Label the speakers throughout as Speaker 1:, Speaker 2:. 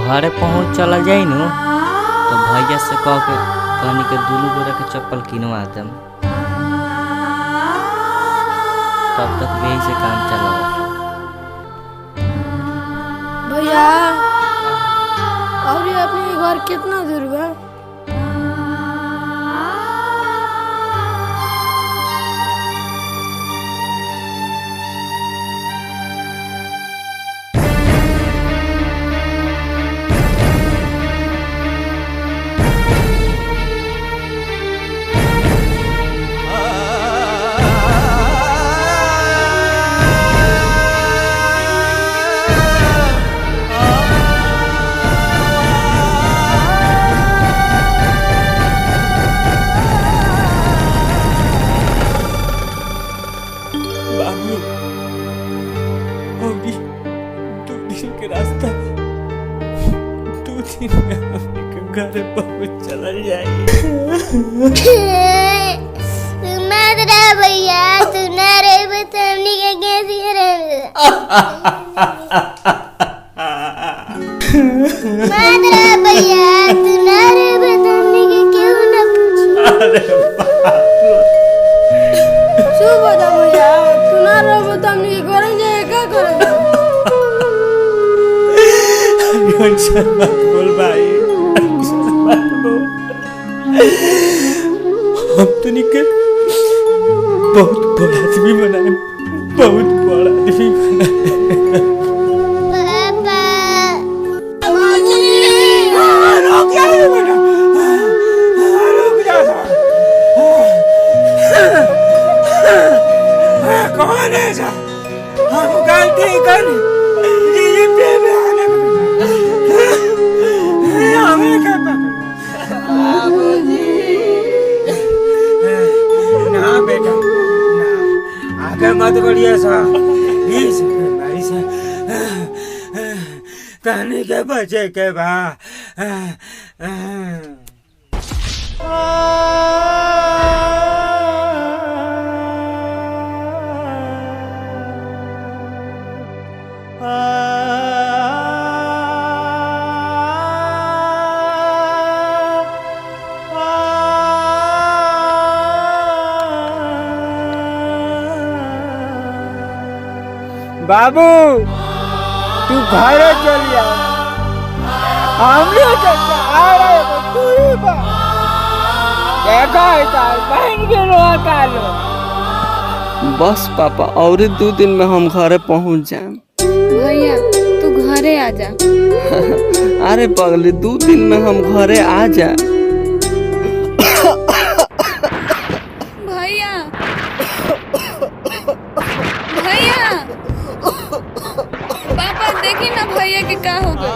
Speaker 1: घरे पहुँच चला जाई नु तो भैया से कह के कहनी के दुलू गोरा के चप्पल किनवा देम, तब तक यही से काम चला।
Speaker 2: भैया और ये अपने घर कितना दूर बा?
Speaker 3: घर पहुंच चला जाए।
Speaker 4: तुम्हारा भैया तुम्हारे बतमनी के कैसी मादरा भैया तुम्हारे बतमनी के क्यों न
Speaker 2: शू बता भैया तुम्हारा बतमनी के करेंगे क्या करेंगे?
Speaker 3: बोल भाई हम तो निकल बहुत बड़ा आदमी बनाए, बहुत बड़ा आदमी बनाए। रुक जा बेटा, रुक जा। कौन है सा? हम गलती कर जी पे आने हमें क्या पता? ना बेटा ना, आगे मत बढ़िया सा बीमारी से कहने के बचे के बा। बाबू तू घर चल जा, हम लोग आ रहे हो। तू ही बा देखा है तार बहन के रोआ कालो।
Speaker 5: बस पापा और 2 दिन में हम घरे पहुंच जाएं।
Speaker 2: भैया तू घरे आ जा।
Speaker 5: अरे पगली 2 दिन में हम घरे आ जाए।
Speaker 2: भैया भैया पापा देखी ना भैया के का हो गया।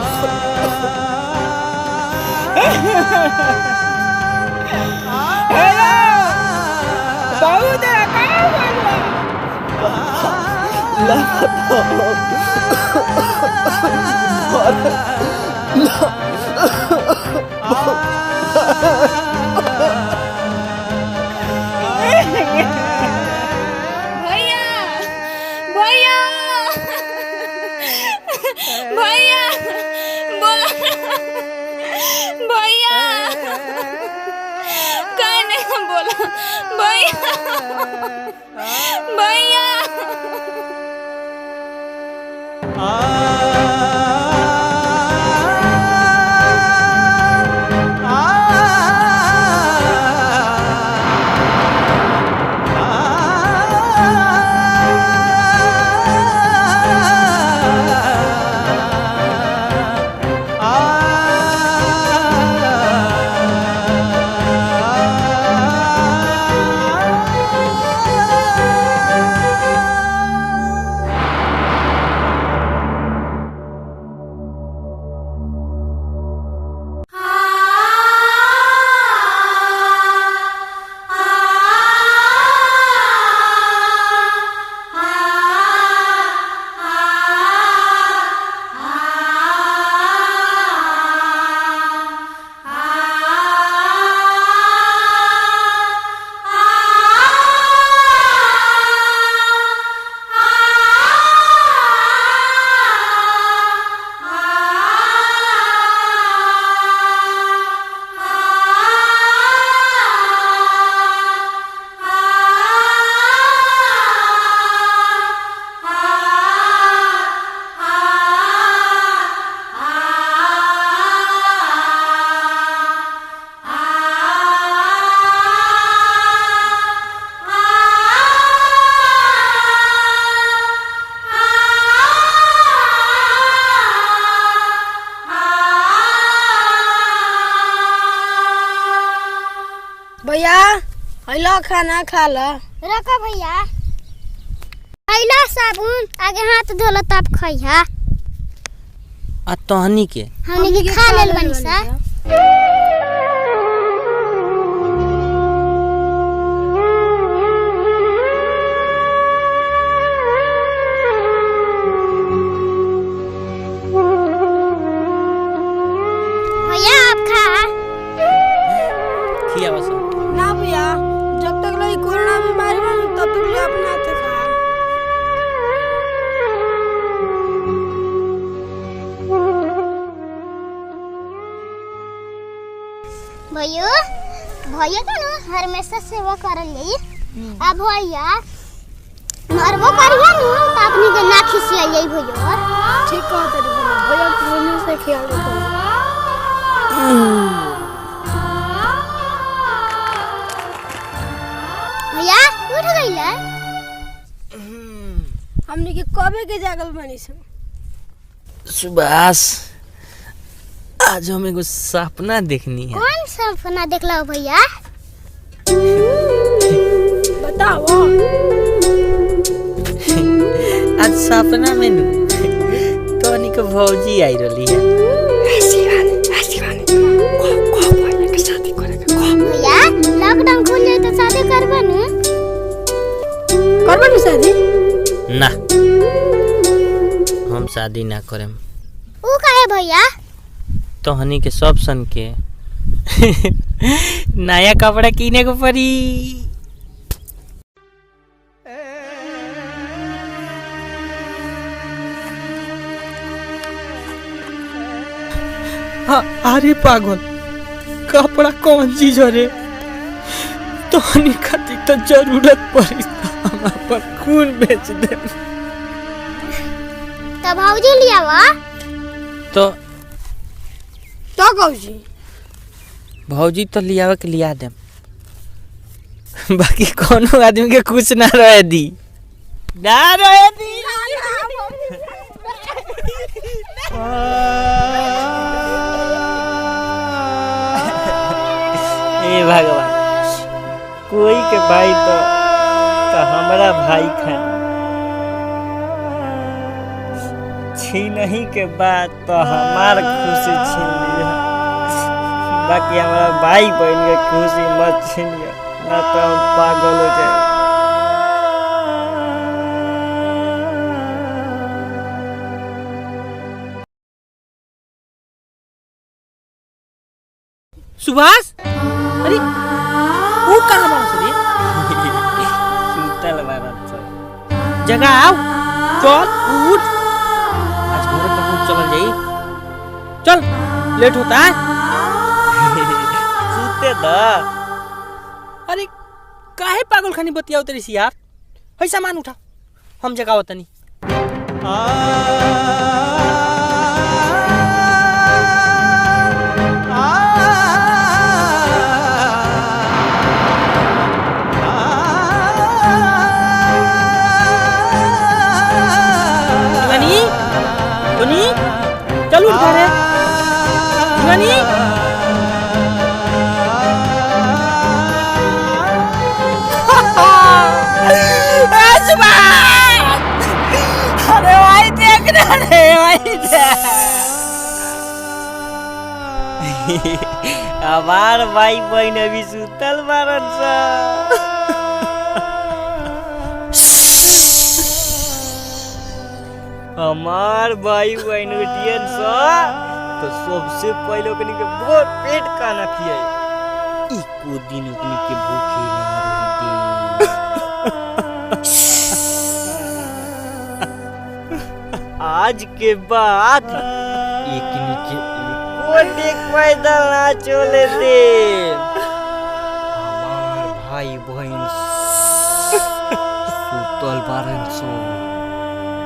Speaker 3: बहुत
Speaker 2: भैया भैया भैया बोला भैया कहने बोला भैया भैया भैया हेलो खाना खा लो।
Speaker 4: रखो भैया। हैला साबुन आगे हाथ धोलो तब खइहा।
Speaker 1: आ तहनी के
Speaker 4: हमनी के खा लेल बनी सा। भैया आप खा।
Speaker 1: खिया बस
Speaker 2: ना भैया जब तक लोग कोरोना बीमारी बन तब तक लोग अपना हाथ खा।
Speaker 4: भैया भैया का ना हमेशा सेवा करल जाई। आ भैया मरबो करिया नु त अपनी के ना खिसिया जाई भैया।
Speaker 2: ठीक कहते रे भैया कोरोना से ख्याल रखो।
Speaker 4: भैया उठ गइला।
Speaker 2: हमनी के कबे के जागल बनी सो।
Speaker 1: सुभाष आज हम एगो सपना देखनी है।
Speaker 4: कौन सपना देखला भैया?
Speaker 2: बताओ।
Speaker 1: आज सपना में नु तोनी के भौजी आई रहली है।
Speaker 4: भैया लॉकडाउन खुल जाए तो शादी करबा नु?
Speaker 2: करबा नु शादी?
Speaker 1: ना हम शादी ना करेम।
Speaker 4: ऊ काहे भैया?
Speaker 1: तोहनी के सब सन के नया कपड़ा किने को पड़ी।
Speaker 3: अरे पागल कपड़ा कौन चीज रे? तोहनी खातिर तो जरूरत पड़ी हम अपन खून बेच दे।
Speaker 4: तब भौजी लियावा।
Speaker 1: तो
Speaker 2: कहू जी
Speaker 1: भौजी तो लियावे के लिया देम। बाकी कोनो आदमी के कुछ ना रहे दी। ना रहे दी। ए भगवान कोई के भाई तो हमारा भाई था। छीनही के बाद तो हमार खुशी छीन लिया। बाकी हमारा भाई बहन के खुशी मत छीनिए ना तो हम पागल हो जाए।
Speaker 3: सुभाष अरे वो कहाँ बारस रे?
Speaker 1: सुतल बारत सब
Speaker 3: जगह आओ चल उठ।
Speaker 1: आज घर कहाँ चल जाई।
Speaker 3: चल लेट होता है।
Speaker 1: सुते द।
Speaker 3: अरे काहे पागल खानी बतियाओ तेरी सी यार। है सामान उठा हम जगाओ तनी। चल उठ रे शिवानी।
Speaker 1: अरे भाई देख रे भाई हमार भाई बहन अभी सुतल बारन सा। हमार भाई बहन उठियन सा तो सबसे पहले ओकनी के बहुत पेट खाना खियाई। एको दिन ओकनी के भूखे ना रही। आज के बाद एकनी के एको देख पैदल ना चले दे। हमार भाई बहन सुतल बारन सो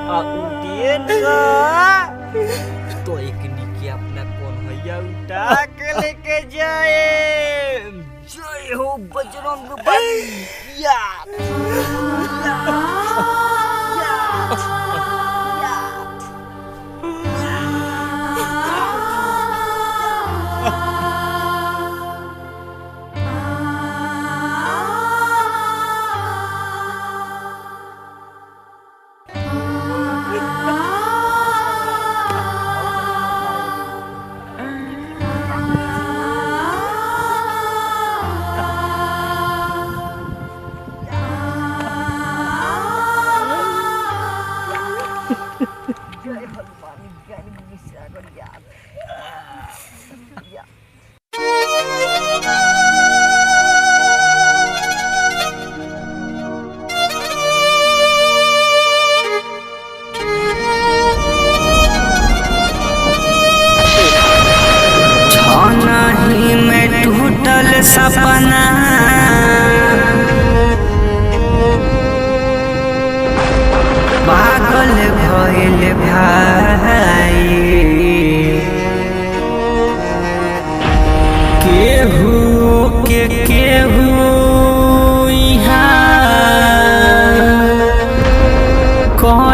Speaker 1: आ उठियन सा तो एकनी के अपना कौन हैया उठा के लेके जाए। जय हो बजरंग बली। या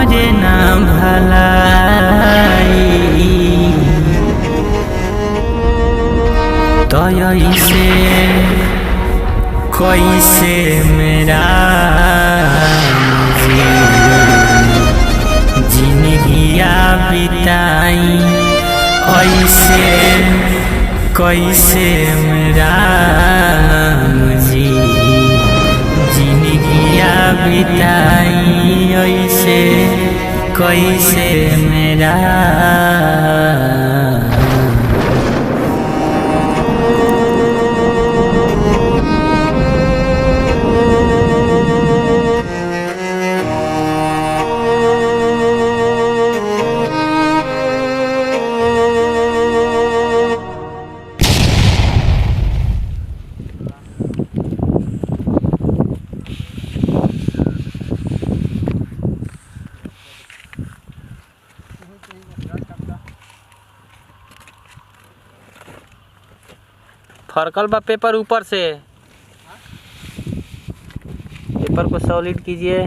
Speaker 3: करे ना भलाई तो ऐसे कैसे मेरा जिंदगिया बिताई ऐसे कैसे मेरा जिंदगिया बिताई ऐसे कैसे मेरा फरकल बा पेपर ऊपर से, पेपर को सॉलिड कीजिए।